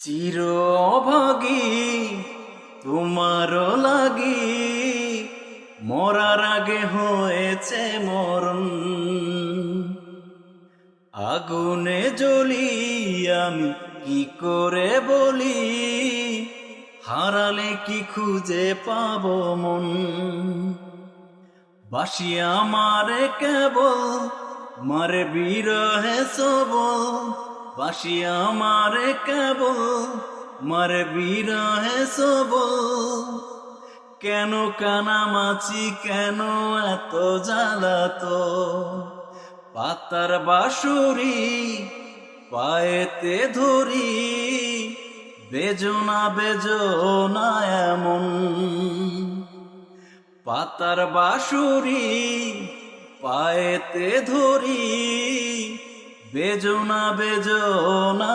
চির অভাগী তোমার লাগি মরার আগে হয়েছে মরণ। আগুনে জ্বলি আমি কি করে বলি, হারালে কি খুঁজে পাবো মন। বাসি আমারে কেবল মারে বিরহে সবল, বাসি আমারে কেবল মারে বিরহে সবল। কেন কানামাছি, কেন এত জ্বালাতো, পাতার বাঁশুরি পায়েতে ধরি, বেজনা বেজনা এমন। পাতার বাঁশুরি পায়েতে ধরি, বেজনা বেজনা